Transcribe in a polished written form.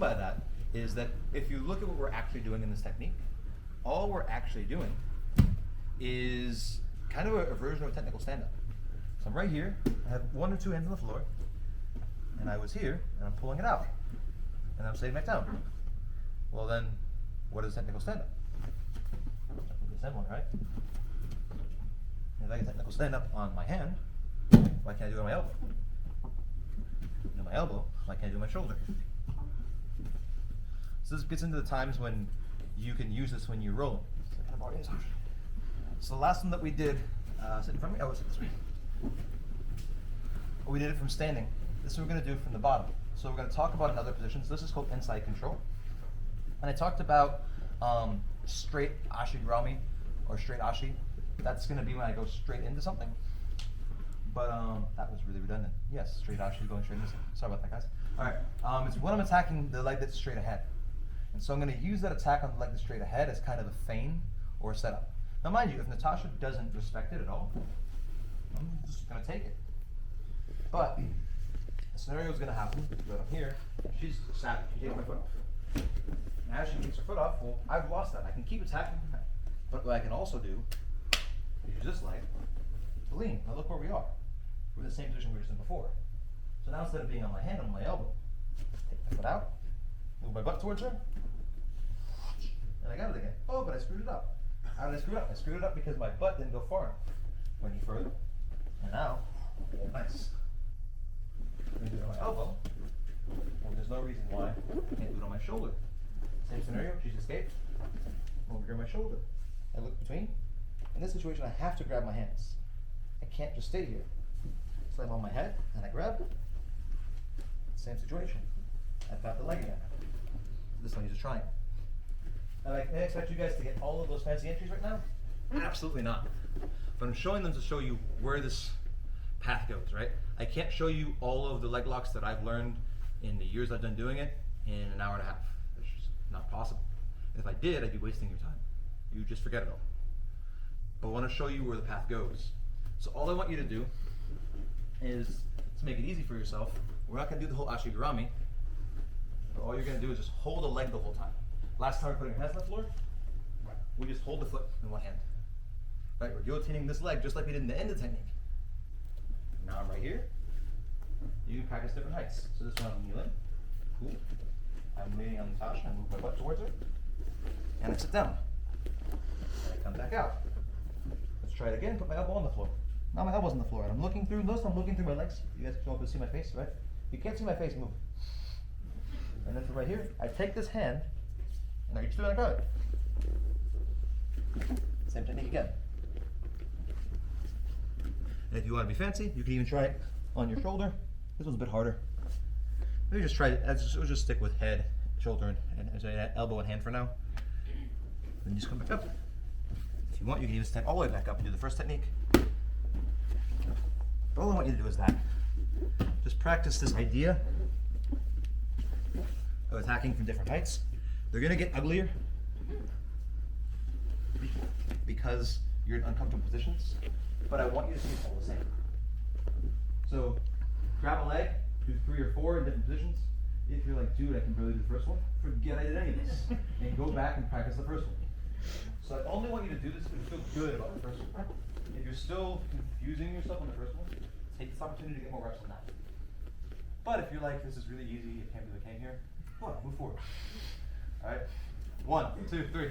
by that is that if you look at what we're actually doing in this technique, all we're actually doing is kind of a version of a technical stand-up. So I'm right here, I have one or two hands on the floor, and I was here, and I'm pulling it out, and I'm sitting back down. Well then, what is technical stand-up? Same one, right? If I get technical stand-up on my hand, why can't I do it on my elbow? On my elbow, why can't I do it on my shoulder? So this gets into the times when you can use this when you're rolling. So the last one that we did, sit in front of me. Oh, sit this way. We did it from standing. This is what we're going to do from the bottom. So we're going to talk about another position. So this is called inside control. And I talked about straight ashigurami or straight ashi. That's going to be when I go straight into something. But that was really redundant. Yes, straight ashi going straight into something. Sorry about that, guys. All right. It's when I'm attacking the leg that's straight ahead. And so I'm going to use that attack on the leg that's straight ahead as kind of a feign or a setup. Now mind you, if Natasha doesn't respect it at all, I'm just going to take it. But the scenario is going to happen that I'm here, she's savage, she takes my foot off. And as she takes her foot off, well, I've lost that. I can keep attacking, but what I can also do is use this leg to lean. Now look where we are. We're in the same position we were just in before. So now instead of being on my hand, I'm on my elbow. Take my foot out, move my butt towards her, and I got it again. Oh, but I screwed it up. How did I screw it up? I screwed it up because my butt didn't go far enough. Went any further. And now, nice. I'm going to do it on my elbow. Well, there's no reason why I can't do it on my shoulder. Same scenario, she's escaped. Over here on my shoulder. I look between. In this situation, I have to grab my hands. I can't just stay here. So I'm on my head, and I grab. Same situation. I've got the leg again. This one uses triangle. And I expect you guys to get all of those fancy entries right now? Absolutely not. But I'm showing them to show you where this path goes, right? I can't show you all of the leg locks that I've learned in the years I've done doing it in an hour and a half. It's just not possible. If I did, I'd be wasting your time. You just forget it all. But I want to show you where the path goes. So all I want you to do is, to make it easy for yourself, we're not going to do the whole ashigurami, but all you're going to do is just hold a leg the whole time. Last time we're putting our hands on the floor, we just hold the foot in one hand. Right, we're guillotining this leg just like we did in the end of the technique. Now I'm right here. You can practice different heights. So this one I'm kneeling. Cool. I'm leaning on Natasha. I move my butt towards her. And I sit down. And I come back out. Let's try it again. Put my elbow on the floor. Now my elbow's on the floor. And I'm looking through, notice I'm looking through my legs. You guys can see my face, right? You can't see my face move. And then from right here, I take this hand, and I reach through and I grab it. Same technique again. And if you want to be fancy, you can even try it on your shoulder. This one's a bit harder. Maybe just try it. We'll just stick with head, shoulder, and elbow and hand for now. Then just come back up. If you want, you can even stand all the way back up and do the first technique. But all I want you to do is that. Just practice this idea of attacking from different heights. They're going to get uglier because you're in uncomfortable positions, but I want you to see it all the same. So grab a leg, do 3 or 4 in different positions. If you're like, dude, I can barely do the first one, forget I did any of this, and go back and practice the first one. So I only want you to do this if you feel good about the first one. If you're still confusing yourself on the first one, take this opportunity to get more reps on that. But if you're like, this is really easy, I can't believe I came here, go on, move forward. All right, 1, 2, 3.